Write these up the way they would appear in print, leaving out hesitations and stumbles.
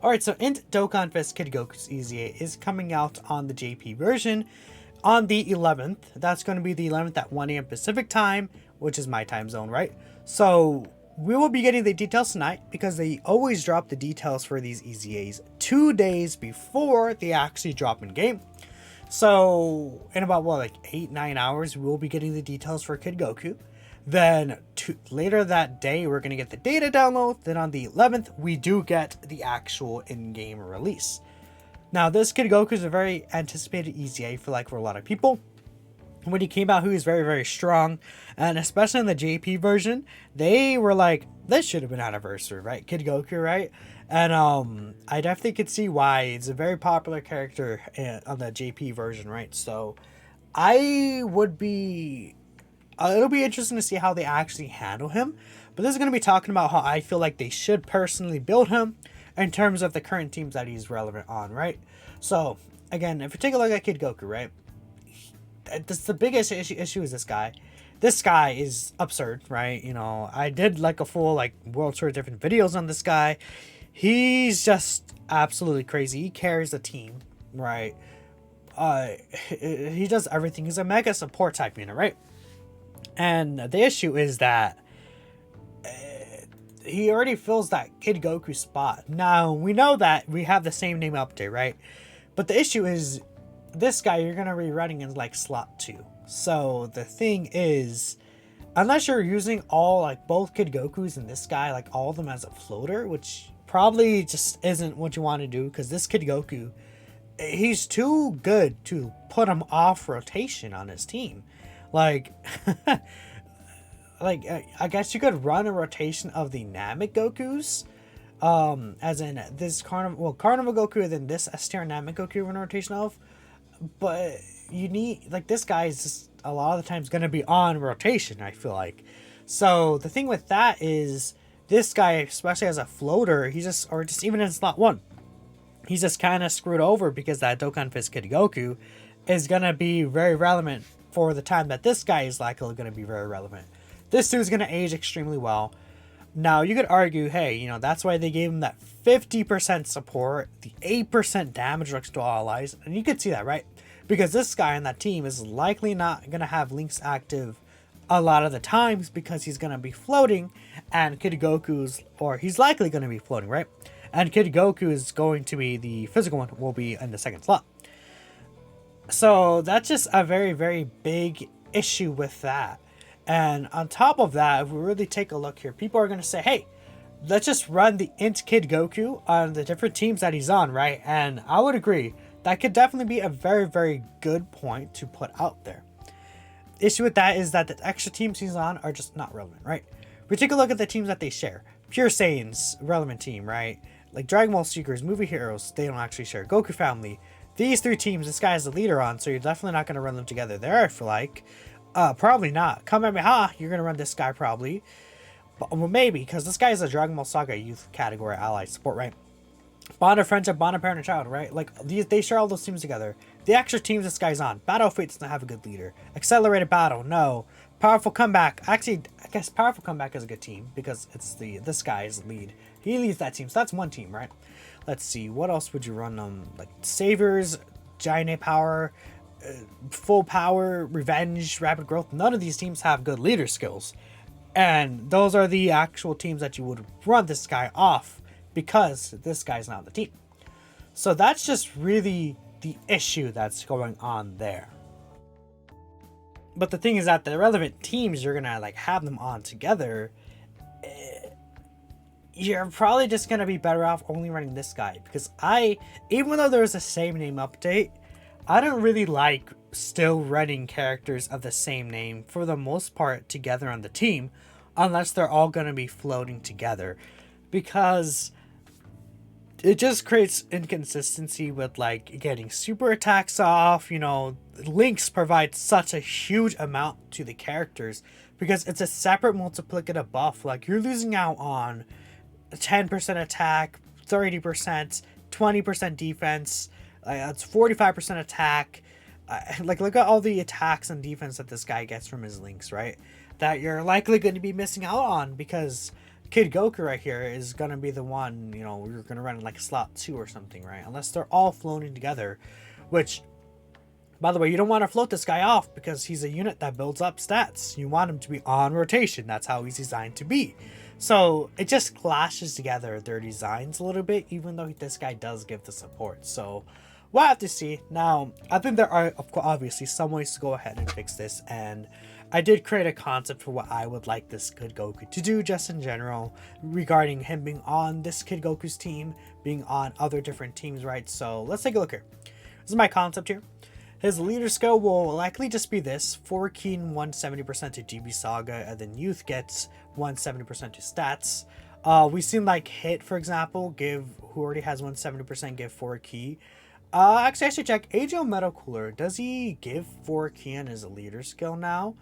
Alright, so Int Dokkan Fist Kid Goku's EZA is coming out on the JP version on the 11th. That's going to be the 11th at 1 a.m. Pacific time, which is my time zone, right? So we will be getting the details tonight because they always drop the details for these EZAs 2 days before they actually drop in game. So in about what, like 8-9 hours, we'll be getting the details for Kid Goku. Then later that day, we're going to get the data download. Then on the 11th, we do get the actual in-game release. Now, this Kid Goku is a very anticipated EZA for a lot of people. When he came out, he was very, very strong. And especially in the JP version, they were like, this should have been anniversary, right? Kid Goku, right? And I definitely could see why. It's a very popular character on the JP version, right? So I would be... it'll be interesting to see how they actually handle him. But this is going to be talking about how I feel like they should personally build him in terms of the current teams that he's relevant on, right? So, again, if you take a look at Kid Goku, right? The biggest issue is this guy. This guy is absurd, right? You know, I did a full world tour of different videos on this guy. He's just absolutely crazy. He carries a team, right? He does everything. He's a mega support type unit, right? And the issue is that he already fills that Kid Goku spot. Now, we know that we have the same name update, right? But the issue is, this guy you're going to be running in slot 2. So the thing is, unless you're using all both Kid Gokus and this guy, all of them as a floater, which probably just isn't what you want to do, because this Kid Goku, he's too good to put him off rotation on his team. I guess you could run a rotation of the Namek Gokus, as in this Carnival Goku, and then this S tier Namek Goku run a rotation of, but you need, this guy is just a lot of the times going to be on rotation, I feel like. So the thing with that is, this guy, especially as a floater, or just even in slot 1, he's just kind of screwed over because that Dokkan Fist Kid Goku is going to be very relevant for the time that this guy is likely going to be very relevant. This dude's going to age extremely well. Now, you could argue, hey, that's why they gave him that 50% support, the 8% damage reduction to all allies, and you could see that, right? Because this guy on that team is likely not going to have links active a lot of the times because he's going to be floating, and he's likely going to be floating, right? And Kid Goku is going to be the physical one, will be in the second slot. So that's just a very, very big issue with that. And on top of that, if we really take a look here, people are going to say, hey, let's just run the Int Kid Goku on the different teams that he's on, right? And I would agree. That could definitely be a very, very good point to put out there. The issue with that is that the extra teams he's on are just not relevant, right? We take a look at the teams that they share. Pure Saiyan's relevant team, right? Dragon Ball Seekers, Movie Heroes, they don't actually share. Goku Family. These 3 teams, this guy is the leader on, so you're definitely not going to run them together there, I feel like. Probably not. Kamehameha, you're going to run this guy probably. But, well, maybe, because this guy is a Dragon Ball Saga youth category ally support, right? Bond of Friendship, Bond of Parent and Child, right? They share all those teams together. The extra teams this guy's on. Battle of Fate doesn't have a good leader. Accelerated Battle, no. Powerful Comeback. Actually, I guess Powerful Comeback is a good team because it's this guy's lead. He leads that team, so that's one team, right? Let's see, what else would you run them? Saviors, Giant A Power, Full Power, Revenge, Rapid Growth. None of these teams have good leader skills. And those are the actual teams that you would run this guy off because this guy's not on the team. So that's just really the issue that's going on there. But the thing is that the relevant teams you're gonna have them on together, you're probably just gonna be better off only running this guy, because even though there's a same name update, I don't really like still running characters of the same name for the most part together on the team, unless they're all gonna be floating together, because it just creates inconsistency with getting super attacks off. Links provide such a huge amount to the characters because it's a separate multiplicative buff. You're losing out on 10% attack, 30%, 20% defense, it's 45% attack. Look at all the attacks and defense that this guy gets from his links, right? That you're likely going to be missing out on because Kid Goku right here is gonna be the one, you know, you're gonna run in like slot 2 or something, right? Unless they're all floating together, which, by the way, you don't want to float this guy off because he's a unit that builds up stats. You want him to be on rotation. That's how he's designed to be. So it just clashes together their designs a little bit, even though this guy does give the support. So we'll have to see. Now, I think there are, of course, obviously some ways to go ahead and fix this, and I did create a concept for what I would like this Kid Goku to do just in general regarding him being on this Kid Goku's team, being on other different teams, right? So let's take a look here. This is my concept here. His leader skill will likely just be this: 4 Keen, 170% to GB Saga, and then Youth gets 170% to stats. We've seen like Hit, for example, who already has 170%, give 4 Key. Actually, I should check. AGO Metal Cooler, does he give 4 Key on his leader skill now?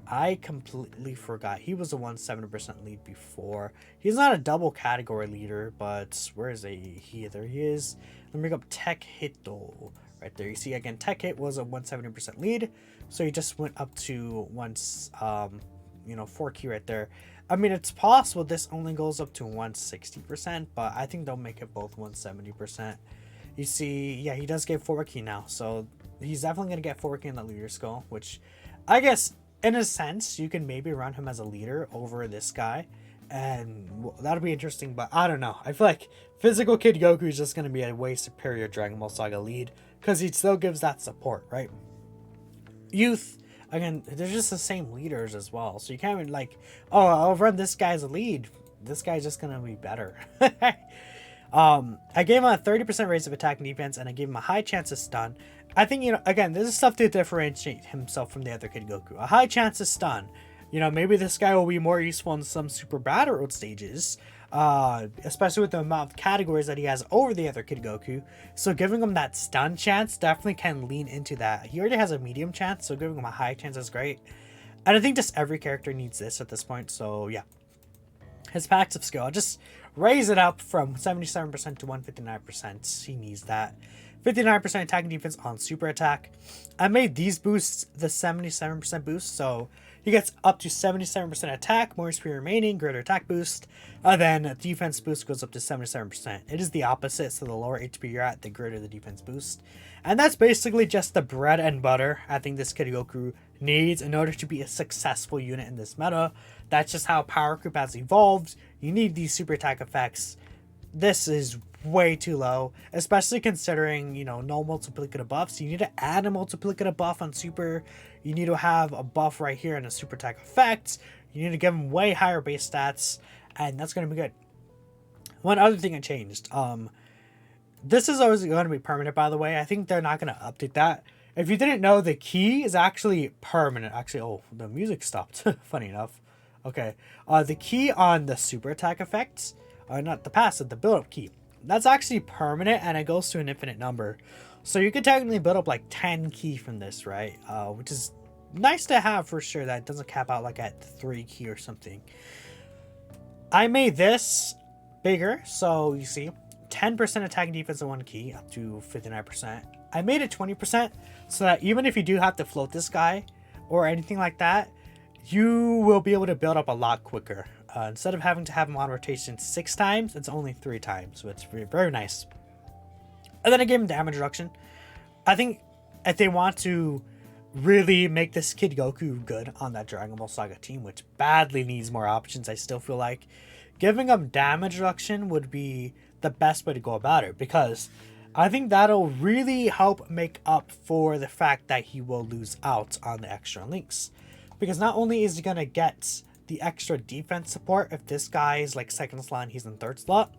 I completely forgot. He was a 170% lead before. He's not a double category leader, but where is he? There he is. Let me bring up Tech Hit though. Right there, you see again, Tech Hit was a 170% lead, so he just went up to 4 key right there. I mean, it's possible this only goes up to 160%, but I think they'll make it both 170%. You see, yeah, he does get 4 key now, so he's definitely gonna get 4 key in the leader skill, which I guess in a sense you can maybe run him as a leader over this guy, and that'll be interesting. But I don't know. I feel like physical Kid Goku is just gonna be a way superior Dragon Ball Saga lead, because he still gives that support, right? Youth, again, they're just the same leaders as well. So you can't even like, oh, I'll run this guy as a lead. This guy's just going to be better. I gave him a 30% raise of attack and defense, and I gave him a high chance of stun. I think, you know, again, this is stuff to differentiate himself from the other Kid Goku. A high chance of stun. You know, maybe this guy will be more useful in some super battle stages. Especially with the amount of categories that he has over the other Kid Goku. So giving him that stun chance definitely can lean into that. He already has a medium chance, so giving him a high chance is great. And I think just every character needs this at this point, so yeah. His passive skill, I'll just raise it up from 77% to 159%. He needs that. 59% attack and defense on super attack. I made these boosts the 77% boost, so he gets up to 77% attack, more speed remaining, greater attack boost. Then defense boost goes up to 77%. It is the opposite, so the lower HP you're at, the greater the defense boost. And that's basically just the bread and butter I think this Kid Goku needs in order to be a successful unit in this meta. That's just how Power Group has evolved. You need these super attack effects. This is way too low, especially considering, you know, no multiplicative buffs. You need to add a multiplicative buff on super. You need to have a buff right here and a super attack effect. You need to give him way higher base stats, and that's going to be good. One other thing I changed. This is always going to be permanent, by the way. I think they're not going to update that. If you didn't know, the key is actually permanent. Actually, oh, the music stopped. Funny enough. Okay. The key on the super attack effects, not the passive, the build-up key, that's actually permanent, and it goes to an infinite number. So you could technically build up like 10 key from this, right? Which is nice to have for sure. That doesn't cap out like at 3 key or something. I made this bigger, so you see 10% attack and defense on 1 key up to 59%. I made it 20% so that even if you do have to float this guy or anything like that, you will be able to build up a lot quicker. Instead of having to have him on rotation 6 times, it's only 3 times, so it's very, very nice. And then I gave him damage reduction. I think if they want to really make this Kid Goku good on that Dragon Ball Saga team, which badly needs more options, I still feel like giving him damage reduction would be the best way to go about it, because I think that'll really help make up for the fact that he will lose out on the extra links. Because not only is he going to get the extra defense support if this guy is like second slot and he's in third slot,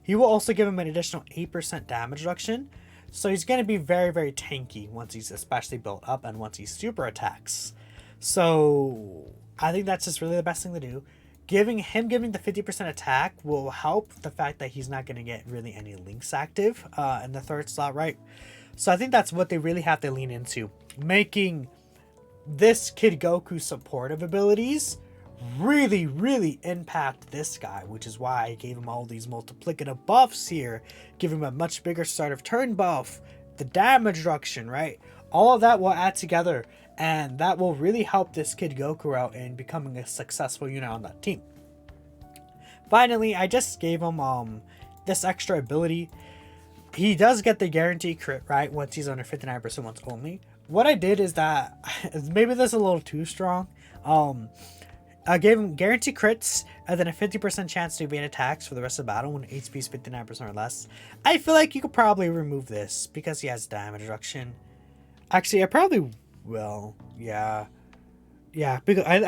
he will also give him an additional 8% damage reduction. So he's going to be very, very tanky once he's especially built up and once he super attacks. So I think that's just really the best thing to do. Giving the 50% attack will help the fact that he's not going to get really any links active in the third slot, right? So I think that's what they really have to lean into. Making this Kid Goku supportive abilities really, really impact this guy, which is why I gave him all these multiplicative buffs here. Give him a much bigger start of turn buff, the damage reduction, right? All of that will add together, and that will really help this Kid Goku out in becoming a successful unit on that team. Finally, I just gave him this extra ability. He does get the guarantee crit, right, once he's under 59% once only. What I did is that, maybe this is a little too strong. I gave him guarantee crits and then a 50% chance to evade attacks for the rest of the battle when HP is 59% or less. I feel like you could probably remove this because he has damage reduction. Actually, I probably will. Yeah. Yeah, because I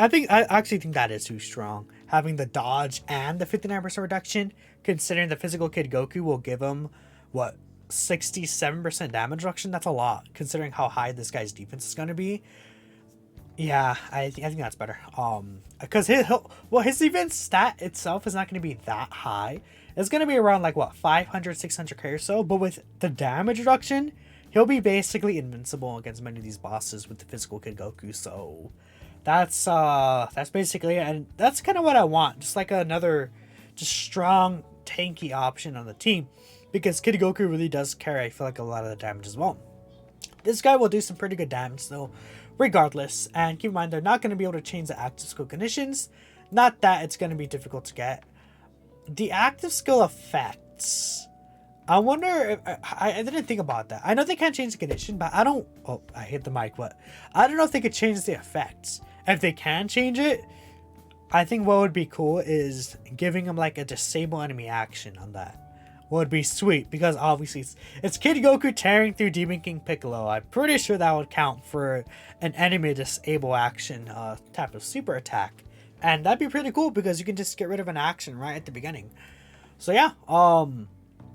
actually think that is too strong. Having the dodge and the 59% reduction, considering the physical kid Goku will give him, what, 67% damage reduction? That's a lot, considering how high this guy's defense is going to be. Yeah, I think that's better. Because his defense stat itself is not going to be that high. It's going to be around like what 500, 600k or so. But with the damage reduction, he'll be basically invincible against many of these bosses with the physical Kid Goku. So that's basically it. And that's kind of what I want. Just like another, just strong tanky option on the team, because Kid Goku really does carry, I feel like, a lot of the damage as well. This guy will do some pretty good damage though, regardless. And keep in mind, they're not going to be able to change the active skill conditions. Not that it's going to be difficult to get. The active skill effects, I wonder if, I didn't think about that. I know they can't change the condition, but I don't, oh, I hit the mic, but I don't know if they could change the effects. If they can change it, I think what would be cool is giving them like a disable enemy action on that. Would be sweet, because obviously it's Kid Goku tearing through Demon King Piccolo. I'm pretty sure that would count for an enemy disable action type of super attack, and that'd be pretty cool because you can just get rid of an action right at the beginning. So yeah,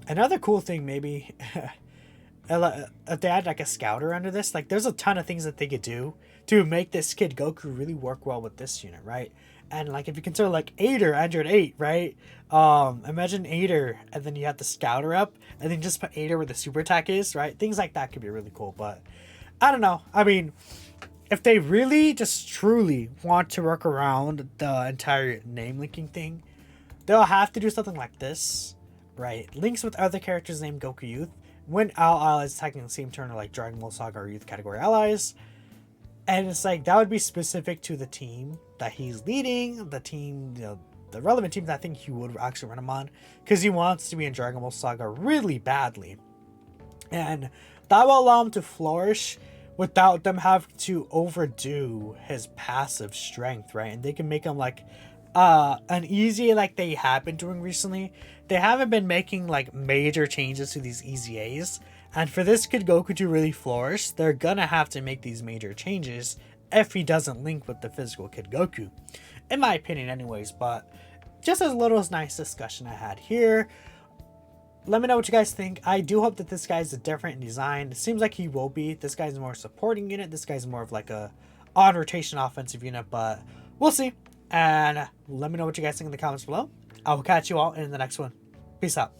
another cool thing maybe if they had like a scouter under this, like there's a ton of things that they could do to make this Kid Goku really work well with this unit, right? And like if you consider like Aider, Android 8, right? Imagine Aider and then you have the scouter up and then just put Aider where the super attack is, right? Things like that could be really cool, but I don't know. I mean, if they really just truly want to work around the entire name linking thing, they'll have to do something like this, right? Links with other characters named Goku Youth. When allies attacking the same turn are like Dragon Ball Saga or Youth category allies. And it's like, that would be specific to the team that he's leading, the team, you know, the relevant team that I think he would actually run him on, because he wants to be in Dragon Ball Saga really badly. And that will allow him to flourish without them having to overdo his passive strength, right? And they can make him like an easy, like they have been doing recently. They haven't been making like major changes to these EZAs. And for this Kid Goku to really flourish, they're gonna have to make these major changes if he doesn't link with the physical Kid Goku. In my opinion anyways, but just as a little nice discussion I had here. Let me know what you guys think. I do hope that this guy's different in design. It seems like he will be. This guy's more supporting unit. This guy's more of like a on rotation offensive unit, but we'll see. And let me know what you guys think in the comments below. I will catch you all in the next one. Peace out.